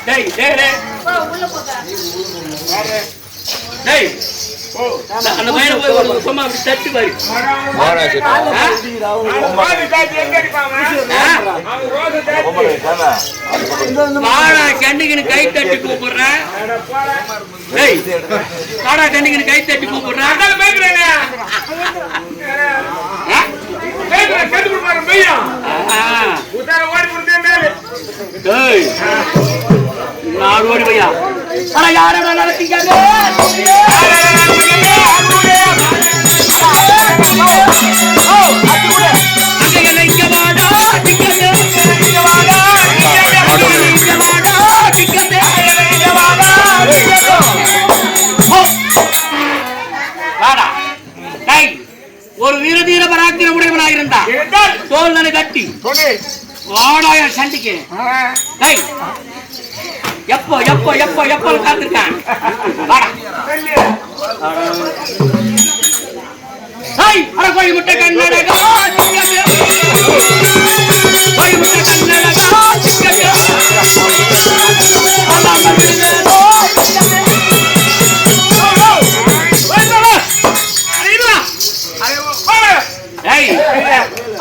டேய் டேய் டேய் டேய் அந்த பையனை போய் ஒரு சும்மா அப்படி தட்டு பாரு. வாடா கண்டிக்கு கை தட்டி கூப்பிடுறேன். வாடா கண்டிக்கு கை தட்டி கூப்பிடுறேன். நாலு ஓடி பையா யாரும் நடத்திக்காங்க. ஒரு வீரதீர பராக்கிரம் உடையவனாக இருந்தா தோல் நனை கட்டி வாடாய சண்டிக்கு எப்போ எப்போ எப்போ எப்போ காத்திருக்கான். கோழி முட்டை கண்ணடகா கோழி முட்டை கண்ணடகா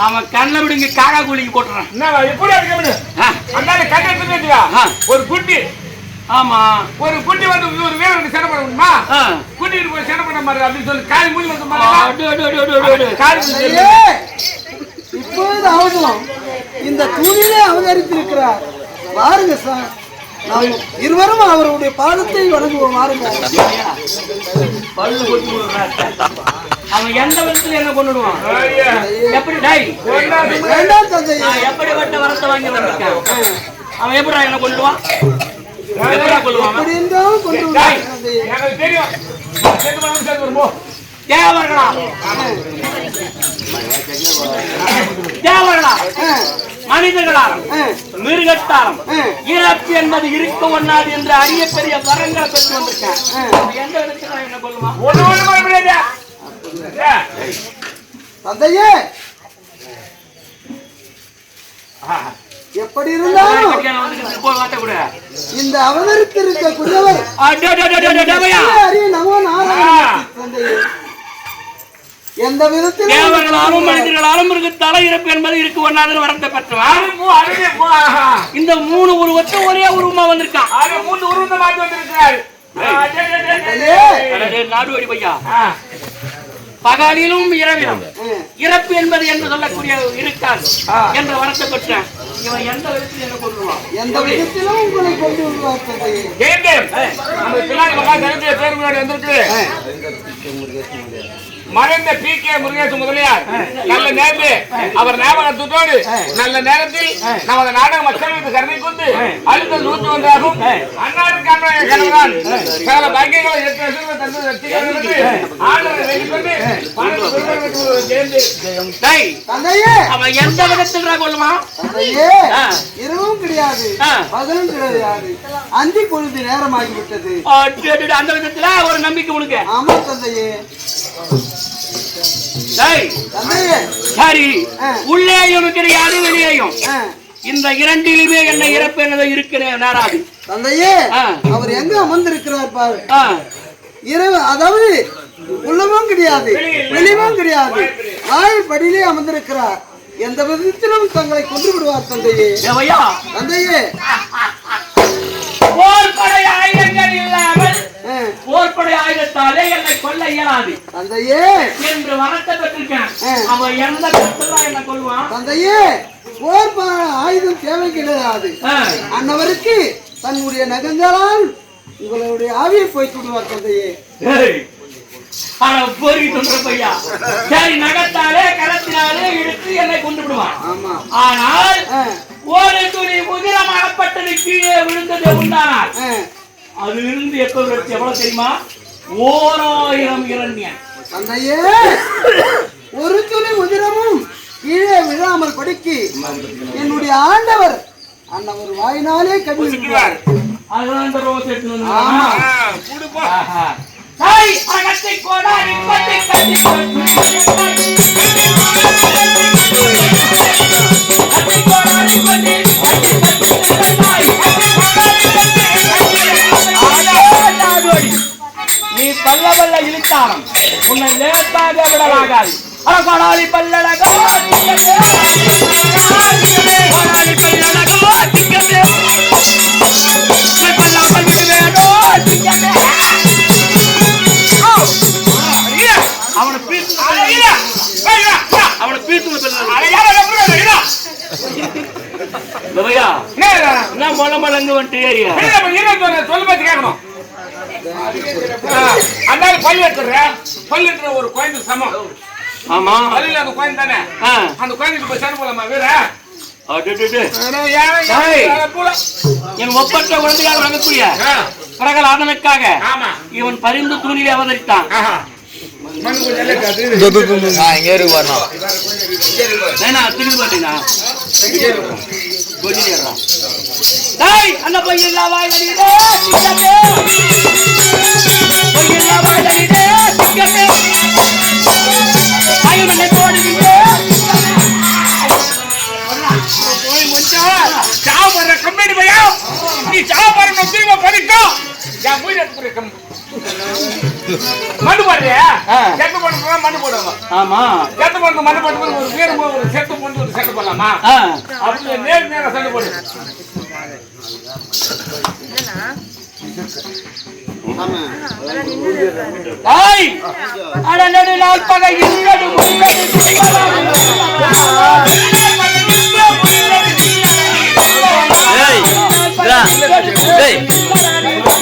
அவன் கண்ணை விடுங்க காக்கா கூலிக்கு போட்டுறான். ஒரு குட்டி ஆமா ஒரு குட்டி வந்து ஒரு வீரனுக்கு சண்டை பண்ண முடியுமா? குட்டிட்டு போய் சண்டை பண்ண மாதிரி அப்படின்னு சொல்லி காய் மூடி வந்து இப்பொழுது அவர்களும் இந்த தூணிலே அவதரித்திருக்கிறார். பாருங்க சார், நாம் இருவரும் அவருடைய பாதத்தை வணங்குவோம். பாருங்க அவன் எந்த விதத்துல என்ன கொண்டுடுவான்? எப்படி எப்படிப்பட்ட வரத்தை வாங்கி வந்திருக்கான்? அவன் எப்படா என்ன கொண்டுடுவான்? மனிதர்களாலும் மிருகத்தாலும் இறப்பு என்பது இருக்க ஒண்ணாது என்று அரிய பெரிய வரங்களை பெற்று வந்திருக்கேன். எந்த விதத்துல என்ன கொள்ளுவான்? தந்தையே, எப்படி இருந்தாலும் இந்த அவதரித்திருக்க குயவர் எந்த விதத்தில் தேவர்களாலும் மனிதர்களாலும் மிருகத்தாலும் இறப்பு என்பது இருக்கு ஒண்ணாது வரத்தை பெற்றவன். இந்த மூணு உருவத்தை ஒரே உருவமா வந்திருக்கான். மூணு உருவத்தை மாற்றி வந்திருக்கிறார். நாடுவடி பையா, பகலிலும் இரவிலும் இறப்பு என்பது என்று சொல்லக்கூடிய இருக்காது என்ற வரத்தை பெற்றேன். இவன் எந்த விதத்தில் என்ன கொள்ளுவான்? எந்த விதத்திலும் உங்களை கொண்டு வருவார். மறைந்த PK முருகேச முதலியார் நல்ல நேரத்தில் அவர் ஞாபகத்தோடு நல்ல நேரத்தில் நமது நாடக மக்களுக்கு கருணை கொண்டு அடுத்த 101 அன்னாருக்கான கணவன் சகல பாக்கியங்களை அவன் எந்த விதத்தில் கொள்ளுவான்? இரவும் கிடையாது, பகலும் கிடையாது, அந்தி பொழுது நேரமாகிவிட்டது. அந்த விதத்துல ஒரு நம்பிக்கை உனக்கு? ஆமா தந்தையே. சரி, உள்ளேயும் கிடையாது வெளியேயும் இந்த இரண்டிலுமே என்ன இறப்பு என்னதோ இருக்கிறேன் நேராது. தந்தையே, அவர் எங்க அமர்ந்திருக்கிறார் பாரு. இரவு அதாவது உள்ளமும் கிடையாது வெளியும் கிடையாது, வாய்ப்படியிலே அமர்ந்திருக்கிறார். எந்த விதத்திலும் தங்களை கொண்டு விடுவார். தந்தையே தந்தையே, போர்படை ஆயுதங்கள் இல்லாமல் போர்படை ஆயுதத்தாலே என்னை கொல்ல இயலாது தந்தையே என்று வரத்தை பெற்றிருக்கேன். அவன் எந்த கருத்துல என்ன கொள்வான்? தந்தையே, போர் ஆயுதம் தேவை கிடையாது. அன்னவருக்கு தன்னுடைய நகங்களால் உங்களுடைய ஆவியை போய் விடுவார். தந்தையே பையா, சரி, நகத்தாலே கரத்தினாலே இழுத்து என்னை கொண்டு விடுவான். ஆனால் ஒரு துணி முதிரமானப்பட்டது கீழே விழுந்தது உண்டானால் அதிலிருந்து எவ்வளவு தெரியுமா? 1000 இரண்யன். தந்தையே, ஒரு துணி உதிரமும் கீழே விழாமல் படிக்கு என்னுடைய ஆண்டவர் அன்னவர் வாயினாலே கடிக்கிறார். அதுதான் இந்த ரோஸ் எடுத்து அகத்தை கோடாரி பட்டி கட்டி கோடாரி பட்டி ஏத்தாக விடலாகாது. கொடாலி பல்லடகோ கொடாலி பல்லடகோ திக்கமே பல்லாமல் விடுவேனோ திக்கமே. அவனை பீத்து அவனை பீத்து என்ன மொழ மலங்கு வந்துட்டு ஏரியா சொல்லு பத்தி கேட்கணும். அந்த பள்ளி எடுத்துற ஒரு கோயில் சமம். ஆமா பள்ளியில அந்த கோயில் தானே, அந்த கோயிலுக்கு போய் சேர்ந்து போலாமா வீர? என் ஒப்பற்ற குழந்தையாக வழங்கக்கூடிய பிரகலாதனுக்காக இவன் பரிந்து தூணிலே அவதரித்தான். அந்த பையன் சாப்பிடுற கம்பெனி பையா, நீ சாப்பிடுற திரும்ப படிக்கும் மண்ணு போடுறியா? செட்டு போடுறா மண்ணு போடுவாங்க. ஆமா செட்டு போடுறது மண்ணு போட்டு ஒரு வீடு ஒரு செட்டு போட்டு ஒரு செட்டு போடலாமா? அப்படி நேர் நேரம் செட்டு போடு.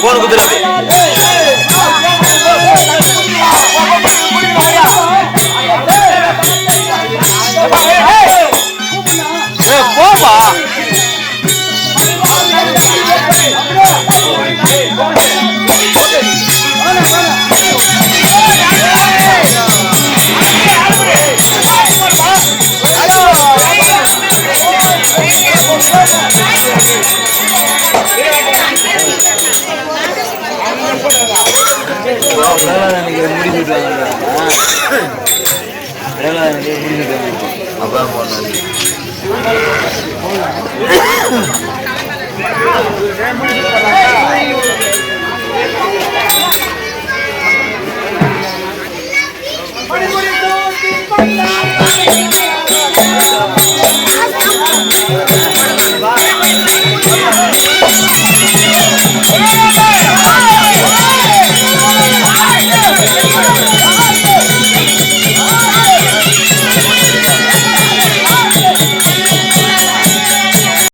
போன் குதிரை போப்பா. அதான் போன பணிபுரி